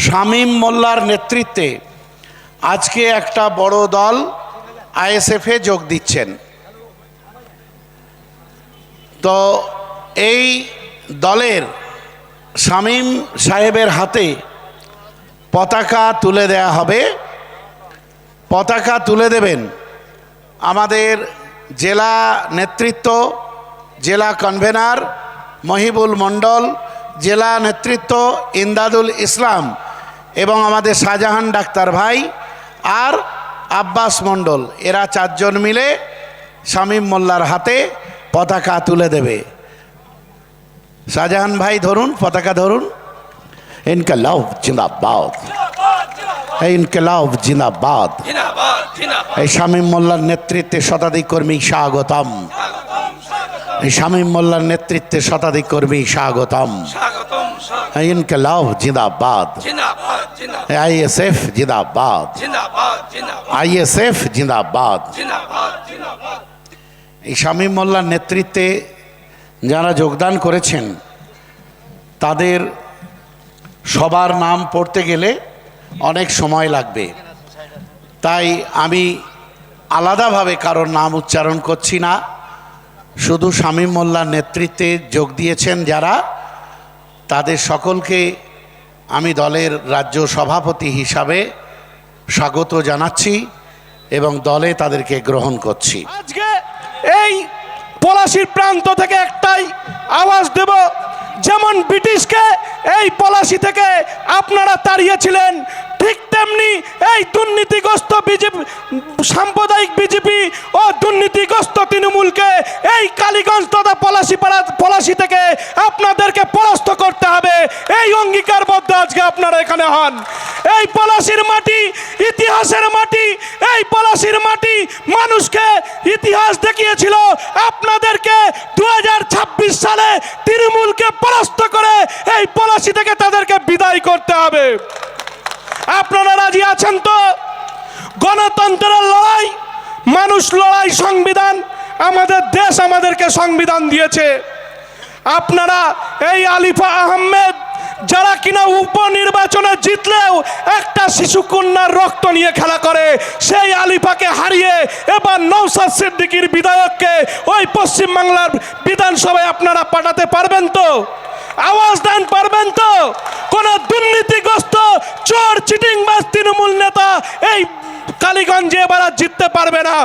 শামীম মোল্লার নেতৃত্বে আজকে একটা বড় দল আইএসএফে যোগ দিচ্ছেন। তো এই দলের শামীম সাহেবের হাতে পতাকা তুলে দেয়া হবে। পতাকা তুলে দেবেন আমাদের জেলা নেতৃত্ব, জেলা কনভেনার মহিবুল মণ্ডল, জেলা নেতৃত্ব ইমদাদুল ইসলাম এবং আমাদের শাহজাহান ডাক্তার ভাই আর আব্বাস মণ্ডল, এরা চারজন মিলে শামীম মোল্লার হাতে পতাকা তুলে দেবে। শাহজাহান ভাই ধরুন, পতাকা ধরুন। ইনকলাব জিন্দাবাদ, ইনকলাব জিন্দাবাদ। এই শামীম মোল্লার নেতৃত্বে শতাধিক কর্মী স্বাগতম। এই শামীম মোল্লার নেতৃত্বে শতাধিক কর্মী স্বাগতম। ইনকলাব জিন্দাবাদ, আইএসএফ জিন্দাবাদ, আইএসএফ জিন্দাবাদ। এই শামীম মোল্লার নেতৃত্বে যারা যোগদান করেছেন তাদের সবার নাম পড়তে গেলে অনেক সময় লাগবে, তাই আমি আলাদাভাবে কারোর নাম উচ্চারণ করছি না। শুধু শামীম মোল্লার নেতৃত্বে যোগ দিয়েছেন যারা, তাদের সকলকে আমি দলের রাজ্য সভাপতি হিসাবে স্বাগত জানাচ্ছি এবং দলে তাদেরকে গ্রহণ করছি। আজকে এই পলাশীর প্রান্ত থেকে একটাই আওয়াজ দেব, যেমন ব্রিটিশকে এই পলাশী থেকে আপনারা তাড়িয়েছিলেন, ঠিক তেমনি এই দুর্নীতিগ্রস্ত বিজেপি, সাম্প্রদায়িক বিজেপি ও দুর্নীতিগ্রস্ত তৃণমূলকে এই কালীগঞ্জ তথা পলাশী থেকে আপনাদেরকে পরাস্ত করতে হবে। এই অঙ্গীকারবদ্ধ আজকে আপনারা এখানে হন। এই পলাশীর মাটি ইতিহাসের মাটি, এই পলাশীর মাটি মানুষকে ইতিহাস দেখিয়েছিল। আপনাদেরকে 2026 সালে তৃণমূলকে পরাস্ত করে এই পলাশী থেকে তাদেরকে বিদায় করতে হবে। আপনারা রাজি আছেন তো? গণতন্ত্রের লড়াই, মানুষ লড়াই, সংবিধান, আমাদের দেশ আমাদেরকে সংবিধান দিয়েছে। আপনারা এই আলিফা আহমেদ যারা কিনা উপনির্বাচনে জিতলেও একটা শিশুকন্যার রক্ত নিয়ে খেলা করে, সেই আলিফাকে হারিয়ে এবার নওশাদ সিদ্দিকীর বিধায়ককে ওই পশ্চিমবাংলার বিধানসভায় আপনারা পাঠাতে পারবেন তো? আওয়াজ দেন, পারবেন তো? কোন দুর্নীতিগ্রস্ত চোর চিটিংবাজ তৃণমূল নেতা এই কালীগঞ্জে এবার জিততে পারবে না।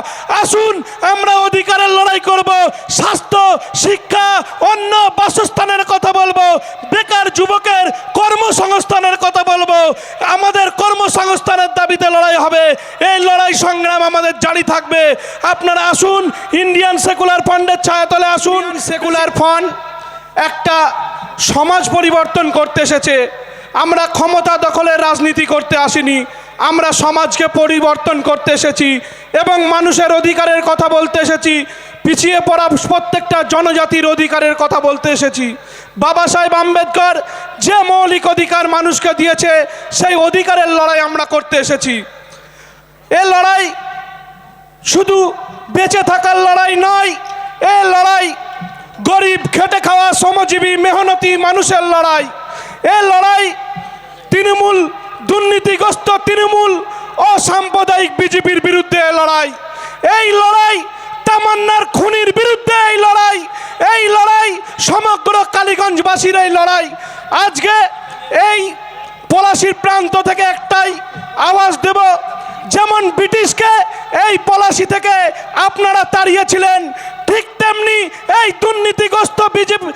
আসুন আমরা অধিকারের লড়াই করব, স্বাস্থ্য, শিক্ষা, অন্ন, বাসস্থানের কথা বলবো, বেকার যুবকের কর্মসংস্থানের কথা বলবো, আমাদের কর্মসংস্থানের দাবিতে লড়াই হবে। এই লড়াই সংগ্রাম আমাদের জারি থাকবে। আপনারা আসুন, ইন্ডিয়ান সেকুলার ফান্ডের ছায়াতলে আসুন। সেকুলার ফান্ড একটা সমাজ পরিবর্তন করতে এসেছে। আমরা ক্ষমতা দখলের রাজনীতি করতে আসিনি, আমরা সমাজকে পরিবর্তন করতে এসেছি এবং মানুষের অধিকারের কথা বলতে এসেছি, পিছিয়ে পড়া প্রত্যেকটা জনজাতির অধিকারের কথা বলতে এসেছি। বাবা সাহেব আম্বেদকর যে মৌলিক অধিকার মানুষকে দিয়েছে, সেই অধিকারের লড়াই আমরা করতে এসেছি। এ লড়াই শুধু বেঁচে থাকার লড়াই নয়, এ লড়াই গরিব, খেটে খাওয়া, শ্রমজীবী, মেহনতি মানুষের লড়াই। এ লড়াই তৃণমূল, দুর্নীতিগ্রস্ত তৃণমূল ও সাম্প্রদায়িক বিজেপির বিরুদ্ধে লড়াই। এই লড়াই তামান্নার খুনির বিরুদ্ধে এই লড়াই। এই লড়াই সমগ্র কালীগঞ্জবাসীর এই লড়াই। আজকে এই পলাশীর প্রান্ত থেকে একটাই আওয়াজ দেব, যেমন ব্রিটিশকে এই পলাশী থেকে আপনারা তাড়িয়েছিলেন, ঠিক তেমনি এই দুর্নীতিগ্রস্ত বিজেপি,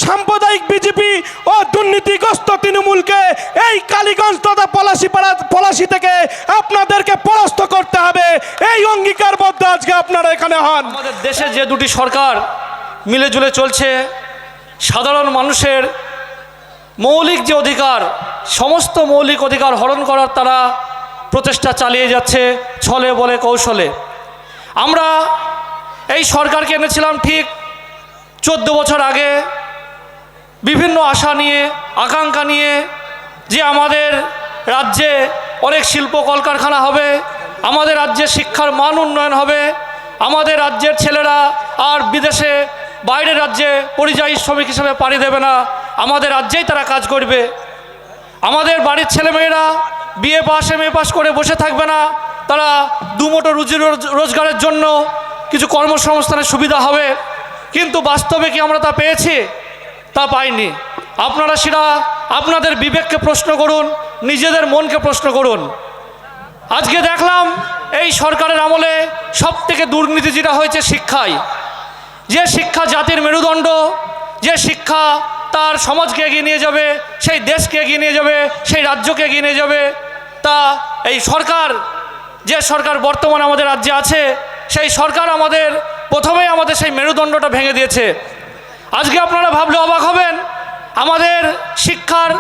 সাম্প্রদায়িক বিজেপি ও দুর্নীতিগ্রস্ত তৃণমূলকে এই কালীগঞ্জ তথা পলাশী থেকে আপনাদেরকে পরাস্ত করতে হবে। এই অঙ্গীকারবদ্ধ আজকে আপনারা এখানে হন। আমাদের দেশে যে দুটি সরকার মিলেজুলে চলছে, সাধারণ মানুষের মৌলিক যে অধিকার, সমস্ত মৌলিক অধিকার হরণ করার তারা প্রচেষ্টা চালিয়ে যাচ্ছে ছলে বলে কৌশলে। আমরা এই সরকারকে এনেছিলাম ঠিক 14 বছর আগে, বিভিন্ন আশা নিয়ে, আকাঙ্ক্ষা নিয়ে, যে আমাদের রাজ্যে অনেক শিল্প কলকারখানা হবে, আমাদের রাজ্যে শিক্ষার মান উন্নয়ন হবে, আমাদের রাজ্যের ছেলেরা আর বিদেশে বাইরের রাজ্যে পরিযায়ী শ্রমিক হিসেবে পাড়ি দেবে না, আমাদের রাজ্যেই তারা কাজ করবে। আমাদের বাড়ির ছেলেমেয়েরা বিএ পাস এমএ পাস করে বসে থাকবে না, তারা দুমুঠো রুজি রোজগারের জন্য কিছু কর্মসংস্থানের সুবিধা হবে। কিন্তু বাস্তবে কি আমরা তা পেয়েছি? তা পাইনি। আপনারা সেটা আপনাদের বিবেককে প্রশ্ন করুন, নিজেদের মনকে প্রশ্ন করুন। আজকে দেখলাম এই সরকারের আমলে সবথেকে দুর্নীতি যেটা হয়েছে শিক্ষায়। যে শিক্ষা জাতির মেরুদণ্ড, যে শিক্ষা তার সমাজকে এগিয়ে নিয়ে যাবে, সেই দেশকে এগিয়ে নিয়ে যাবে, সেই রাজ্যকে এগিয়ে নিয়ে যাবে, তা এই সরকার, যে সরকার বর্তমানে আমাদের রাজ্যে আছে, সেই সরকার প্রথমেই আমাদের সেই মেরুদণ্ডটা ভেঙে দিয়েছে। আজকে আপনারা ভাবলে অবাক হবেন, আমাদের শিক্ষার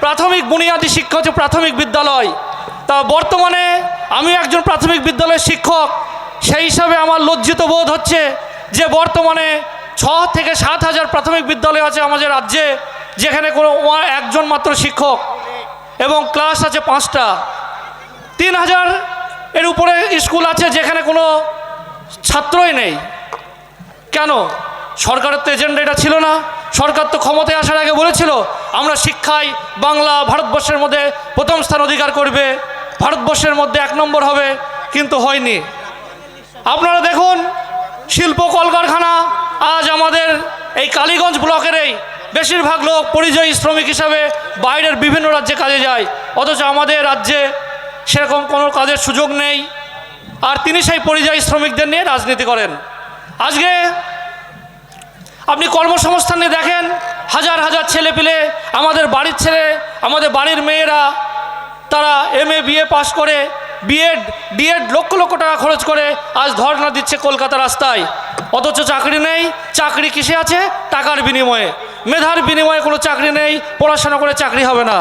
প্রাথমিক বুনিয়াদী শিক্ষা হচ্ছে প্রাথমিক বিদ্যালয়। তা বর্তমানে আমি একজন প্রাথমিক বিদ্যালয়ের শিক্ষক, সেই হিসাবে আমার লজ্জিত বোধ হচ্ছে যে বর্তমানে 6 থেকে 7 হাজার প্রাথমিক বিদ্যালয় আছে আমাদের রাজ্যে, যেখানে কোনো একজন মাত্র শিক্ষক এবং ক্লাস আছে 5টা। 3000 এর উপরে স্কুল আছে যেখানে কোনো ছাত্রই নেই। কেন? সরকারের তো এজেন্ডা এটা ছিল না। সরকার তো ক্ষমতায় আসার আগে বলেছিল আমরা শিক্ষায় বাংলা ভারতবর্ষের মধ্যে প্রথম স্থান অধিকার করবে, ভারতবর্ষের মধ্যে 1 নম্বর হবে, কিন্তু হয়নি। আপনারা দেখুন শিল্প কলকারখানা আজ আমাদের এই কালীগঞ্জ ব্লকেরই বেশিরভাগ লোক পরিযায়ী শ্রমিক হিসাবে বাইরের বিভিন্ন রাজ্যে কাজে যায়, অথচ আমাদের রাজ্যে সেরকম কোনো কাজের সুযোগ নেই। আর তিনি সেই পরিযায়ী শ্রমিকদের নিয়ে রাজনীতি করেন। আজকে আপনি কর্মসংস্থান নিয়ে দেখেন, হাজার হাজার ছেলেপিলে, আমাদের বাড়ির ছেলে, আমাদের বাড়ির মেয়েরা, তারা এমএ বিএ পাস করে, বিএড ডিএড লক্ষ লক্ষ টাকা খরচ করে আজ ধর্ণা দিচ্ছে কলকাতা রাস্তায়, অথচ চাকরি নেই। চাকরি কিসে আছে? টাকার বিনিময়ে, মেধার বিনিময়ে কোনো চাকরি নেই। পড়াশোনা করে চাকরি হবে না।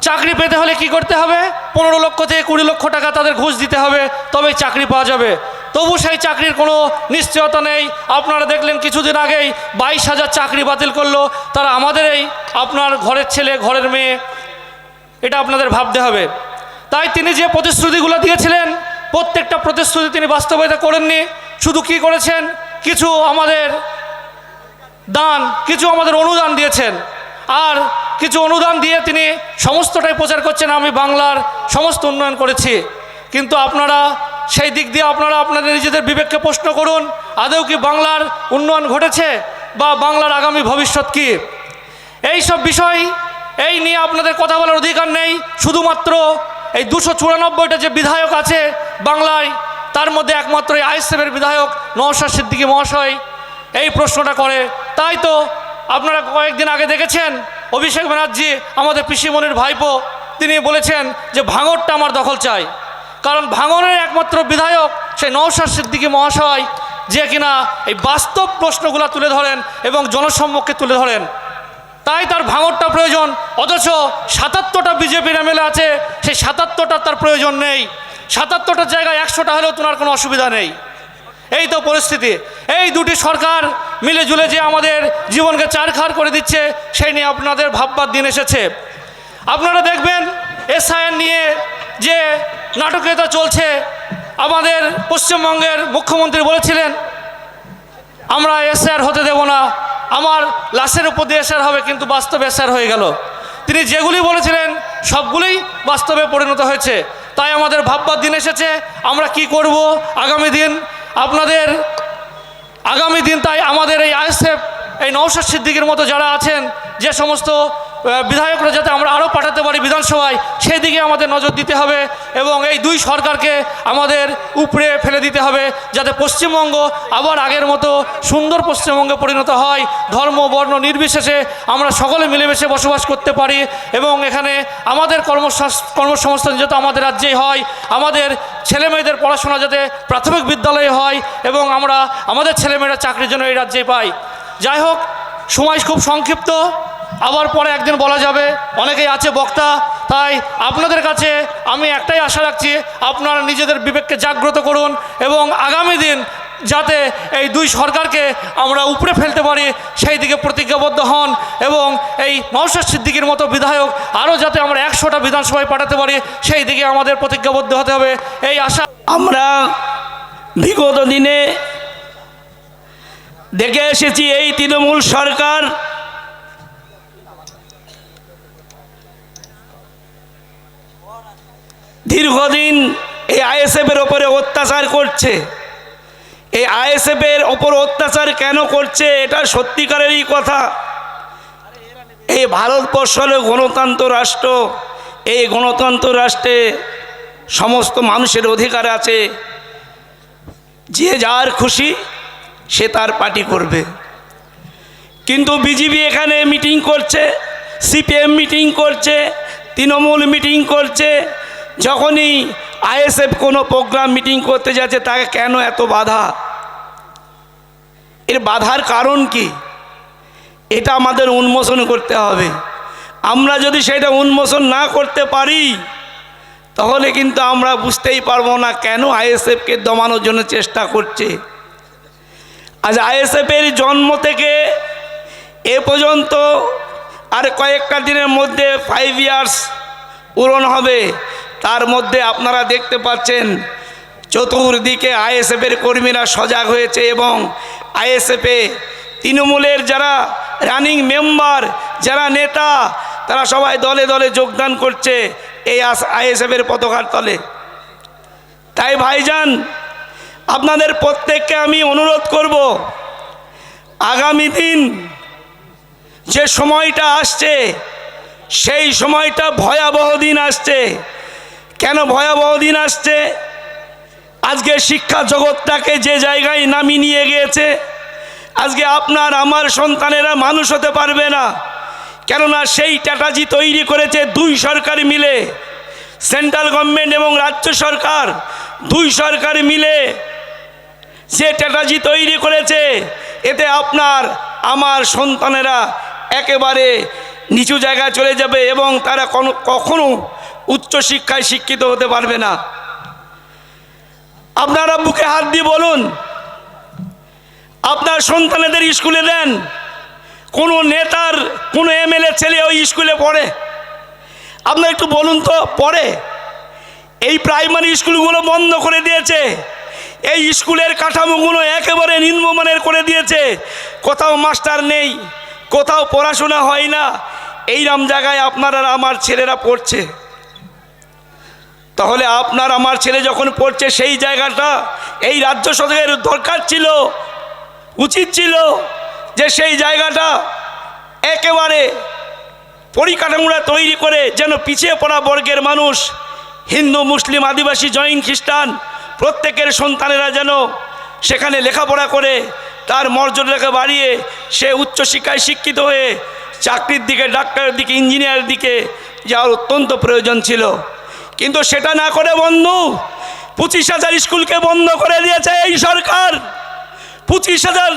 চাকরি পেতে হলে কি করতে হবে? 15 লক্ষ থেকে 20 লক্ষ টাকা তাদের ঘুষ দিতে হবে, তবেই চাকরি পাওয়া যাবে। তবু সেই চাকরির কোনো নিশ্চয়তা নেই। আপনারা দেখলেন কিছুদিন আগেই 22,000 চাকরি বাতিল করলো, তারা আমাদের এই আপনার ঘরের ছেলে, ঘরের মেয়ে। এটা আপনাদের ভাবতে হবে। তাই তিনি যে প্রতিশ্রুতিগুলো দিয়েছিলেন, প্রত্যেকটা প্রতিশ্রুতি তিনি বাস্তবায়িত করেননি। শুধু কি করেছেন? কিছু আমাদের অনুদান দিয়েছেন, আর কিছু অনুদান দিয়ে তিনি সমস্তটাই প্রচার করছেন আমি বাংলার সমস্ত উন্নয়ন করেছি। কিন্তু আপনারা সেই দিক দিয়ে আপনাদের নিজেদের বিবেককে প্রশ্ন করুন, আদৌ কি বাংলার উন্নয়ন ঘটেছে, বা বাংলার আগামী ভবিষ্যৎ কি? এই সব বিষয় এই নিয়ে আপনাদের কথা বলার অধিকার নেই। শুধুমাত্র এই 294টা যে বিধায়ক আছে বাংলায়, তার মধ্যে একমাত্র এই আইএসএফের বিধায়ক নওশাদ সিদ্দিকী মহাশয় এই প্রশ্নটা করে। তাই তো আপনারা কয়েকদিন আগে দেখেছেন অভিষেক ব্যানার্জি, আমাদের পিসিমণির ভাইপো, তিনি বলেছেন যে ভাঙড়টা আমার দখল চাই। কারণ ভাঙড়ের একমাত্র বিধায়ক সেই নওশাদ সিদ্দিকী মহাশয়, যে কিনা এই বাস্তব প্রশ্নগুলো তুলে ধরেন এবং জনসম্মুখে তুলে ধরেন, তাই তার ভাঙড়টা প্রয়োজন। অথচ 77টা বিজেপির এমএলএ আছে, সেই 77টা তার প্রয়োজন নেই। 77টার জায়গায় 100টা হলেও তোনার কোনো অসুবিধা নেই। এই তো পরিস্থিতি। এই দুটি সরকার মিলে জুলে যে আমাদের জীবনকে চারখার করে দিচ্ছে, সেই নিয়ে আপনাদের ভাববার দিন এসেছে। আপনারা দেখবেন এসআইআর নিয়ে যে নাটকীয়তা চলছে, আমাদের পশ্চিমবঙ্গের মুখ্যমন্ত্রী বলেছিলেন আমরা এসআইআর হতে দেব না, আমার লাশের উপর দিয়ে এসআইআর হবে, কিন্তু বাস্তবে এসআইআর হয়ে গেল। তিনি যেগুলি বলেছিলেন সবগুলোই বাস্তবে পরিণত হয়েছে। তাই আমাদের ভাববার দিন এসেছে আমরা কি করব আগামী দিন। তাই আমাদের এই আইএসএফ, এই নওশাদ সিদ্দিকীর মতো যারা আছেন, যে সমস্ত বিধায়করা যাতে আমরা আরও পাঠাতে পারি বিধানসভায়, সেই দিকে আমাদের নজর দিতে হবে এবং এই দুই সরকারকে আমাদের উপরে ফেলে দিতে হবে, যাতে পশ্চিমবঙ্গ আবার আগের মতো সুন্দর পশ্চিমবঙ্গে পরিণত হয়। ধর্ম বর্ণ নির্বিশেষে আমরা সকলে মিলেমিশে বসবাস করতে পারি এবং এখানে আমাদের কর্মসংস্থান যাতে আমাদের রাজ্যেই হয়, আমাদের ছেলেমেয়েদের পড়াশোনা যাতে প্রাথমিক বিদ্যালয়ে হয় এবং আমরা আমাদের ছেলেমেয়েরা চাকরির জন্য এই রাজ্যেই পাই। যাই হোক, সময় খুব সংক্ষিপ্ত, আবার পরে একদিন বলা যাবে, অনেকেই আছে বক্তা। তাই আপনাদের কাছে আমি একটাই আশা রাখছি, আপনারা নিজেদের বিবেককে জাগ্রত করুন এবং আগামী দিন যাতে এই দুই সরকারকে আমরা উপরে ফেলতে পারি সেই দিকে প্রতিজ্ঞাবদ্ধ হন এবং এই নওশাদ সিদ্দিকীর মতো বিধায়ক আরও যাতে আমরা 100টা বিধানসভায় পাঠাতে পারি সেই দিকে আমাদের প্রতিজ্ঞাবদ্ধ হতে হবে, এই আশা। আমরা বিগত দিনে দেখে এসেছি এই তৃণমূল সরকার দীর্ঘদিন এই আইএসএফের ওপরে অত্যাচার করছে। এই আইএসএফের ওপর অত্যাচার কেন করছে, এটা সত্যিকারেরই কথা। এই ভারতবর্ষ হলো গণতন্ত্র রাষ্ট্র। এই গণতন্ত্র রাষ্ট্রে সমস্ত মানুষের অধিকার আছে, যে যার খুশি সে তার পার্টি করবে। কিন্তু বিজেপি এখানে মিটিং করছে, সিপিএম মিটিং করছে, তৃণমূল মিটিং করছে। যখনই আইএসএফ কোনো প্রোগ্রাম মিটিং করতে যাচ্ছে তাকে কেন এত বাধা? এর বাধার কারণ কি? এটা আমাদের উন্মোচন করতে হবে। আমরা যদি সেটা উন্মোচন না করতে পারি তাহলে কিন্তু আমরা বুঝতেই পারবো না কেন আইএসএফকে দমানোর জন্য চেষ্টা করছে। আজ আইএসএফের জন্ম থেকে এ পর্যন্ত আর কয়েকটা দিনের মধ্যে 5 ইয়ার্স পূরণ হবে। তার মধ্যে আপনারা দেখতে পাচ্ছেন চতুর্দিকে আইএসএফের কর্মীরা সজাগ হয়েছে এবং আইএসএফে তৃণমূলের যারা রানিং মেম্বার, যারা নেতা, তারা সবাই দলে দলে যোগদান করছে এই আইএসএফের পতাকার তলে। তাই ভাইজান, আপনাদের প্রত্যেককে আমি অনুরোধ করব, আগামী দিন যে সময়টা আসছে সেই সময়টা ভয়াবহ দিন আসছে। কেন ভয়াবহ দিন আসছে? আজকে শিক্ষা জগৎটাকে যে জায়গায় নামিয়ে নিয়ে গিয়েছে, আজকে আপনার আমার সন্তানেরা মানুষ হতে পারবে না। কেননা সেই স্ট্র্যাটেজি তৈরি করেছে দুই সরকার মিলে, সেন্ট্রাল গভর্নমেন্ট এবং রাজ্য সরকার, দুই সরকার মিলে যে স্ট্র্যাটেজি তৈরি করেছে, এতে আপনার আমার সন্তানেরা একেবারে নিচু জায়গায় চলে যাবে এবং তারা কখনো উচ্চশিক্ষায় শিক্ষিত হতে পারবে না। আপনারা বুকে হাত দিয়ে বলুন, আপনার সন্তানেদের স্কুলে দেন। কোনো নেতার কোনো এমএলএ ছেলে ওই স্কুলে পড়ে? আপনারা একটু বলুন তো, পড়ে? এই প্রাইমারি স্কুলগুলো বন্ধ করে দিয়েছে, এই স্কুলের কাঠামোগুলো একেবারে নিম্নমানের করে দিয়েছে। কোথাও মাস্টার নেই, কোথাও পড়াশোনা হয় না। এইরকম জায়গায় আপনার আর আমার ছেলেরা পড়ছে। তাহলে আপনার আমার ছেলে যখন পড়ছে সেই জায়গাটা এই রাজ্য সরকারের দরকার ছিল, উচিত ছিল যে সেই জায়গাটা একেবারে পরিকাঠামোটা তৈরি করে যেন পিছিয়ে পড়া বর্গের মানুষ, হিন্দু, মুসলিম, আদিবাসী, জৈন, খ্রিস্টান প্রত্যেকের সন্তানেরা যেন সেখানে লেখাপড়া করে তার মর্যাদাকে বাড়িয়ে সে উচ্চশিক্ষায় শিক্ষিত হয়ে চাকরির দিকে, ডাক্তারের দিকে, ইঞ্জিনিয়ারের দিকে যাওয়ার অত্যন্ত প্রয়োজন ছিল। কিন্তু সেটা না করে বন্ধু 25,000 স্কুলকে বন্ধ করে দিয়েছে এই সরকার। 25,000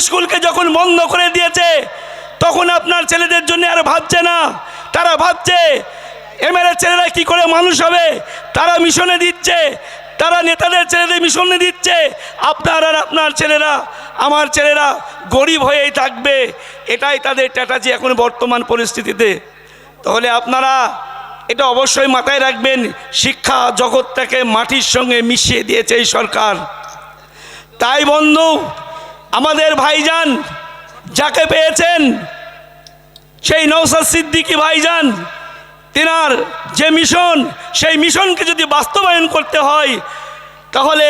স্কুলকে যখন বন্ধ করে দিয়েছে তখন আপনার ছেলেদের জন্য আর ভাবছে না, তারা ভাবছে এমএলএ ছেলেরা কি করে মানুষ হবে। তারা মিশনে দিচ্ছে, তারা নেতাদের ছেলেদের মিশনে দিচ্ছে। আপনার আর আপনার ছেলেরা, আমার ছেলেরা গরিব হয়েই থাকবে, এটাই তাদের স্ট্র্যাটেজি এখন বর্তমান পরিস্থিতিতে। তাহলে আপনারা এটা অবশ্যই মাথায় রাখবেন, শিক্ষা জগৎটাকে মাটির সঙ্গে মিশিয়ে দিয়েছে এই সরকার। তাই বন্ধু, আমাদের ভাইজান যাকে পেয়েছেন সেই নওশাদ সিদ্দিকী ভাইজান, তিনার যে মিশন, সেই মিশনকে যদি বাস্তবায়ন করতে হয় তাহলে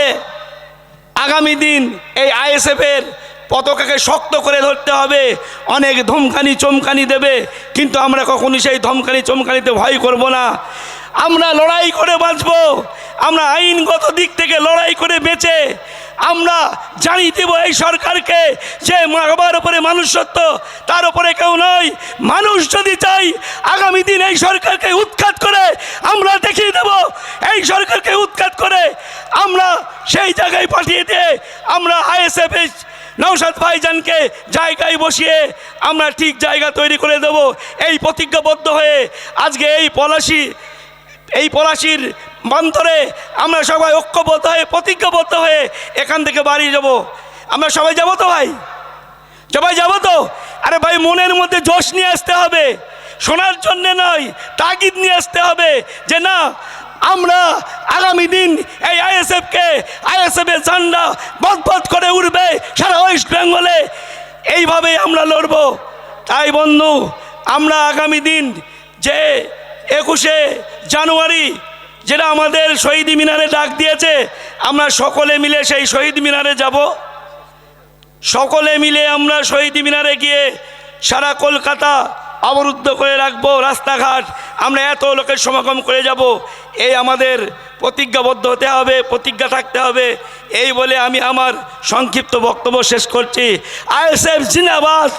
আগামী দিন এই আইএসএফের পতাকাকে শক্ত করে ধরতে হবে। অনেক ধমকানি চমকানি দেবে, কিন্তু আমরা কখনই সেই ধমকানি চমকানিতে ভয় করব না। আমরা লড়াই করে বাঁচব। আমরা আইনগত দিক থেকে লড়াই করে বেঁচে আমরা জানিয়ে দেব এই সরকারকে যে আমার উপরে মানুষ সত্য, তার উপরে কেউ নয়। মানুষ যদি চাই আগামী দিন এই সরকারকে উৎখাত করে আমরা দেখিয়ে দেব, এই সরকারকে উৎখাত করে আমরা সেই জায়গায় পাঠিয়ে দিয়ে আমরা আইএসএফ নওশাদ ভাইজানকে জায়গায় বসিয়ে আমরা ঠিক জায়গা তৈরি করে দেব। এই প্রতিজ্ঞাবদ্ধ হয়ে আজকে এই পলাশির বান্তরে আমরা সবাই ঐক্যবদ্ধ হয়ে, প্রতিজ্ঞাবদ্ধ হয়ে এখান থেকে বাড়ি যাব। আমরা সবাই যাব তো ভাই? সবাই যাব তো? আরে ভাই, মনের মধ্যে জোশ নিয়ে আসতে হবে, শোনার জন্যে নয়, তাগিদ নিয়ে আসতে হবে যে না, আমরা আগামী দিন এই আইএসএফের ঝান্ডা বদবদ করে উঠবে সারা ওয়েস্ট বেঙ্গলে। এইভাবেই আমরা লড়ব। তাই বন্ধু, আমরা আগামী দিন যে 21শে জানুয়ারি যেটা আমাদের শহীদ মিনারে ডাক দিয়েছে, আমরা সকলে মিলে সেই শহীদ মিনারে যাব। সকলে মিলে আমরা শহীদ মিনারে গিয়ে সারা কলকাতা অবরুদ্ধ করে রাখবো, রাস্তাঘাট আমরা এত লোকের সমাগম করে যাব। এই আমাদের প্রতিজ্ঞাবদ্ধ হতে হবে, প্রতিজ্ঞা থাকতে হবে। এই বলে আমি আমার সংক্ষিপ্ত বক্তব্য শেষ করছি। আইএসএফ জিন্দাবাদ।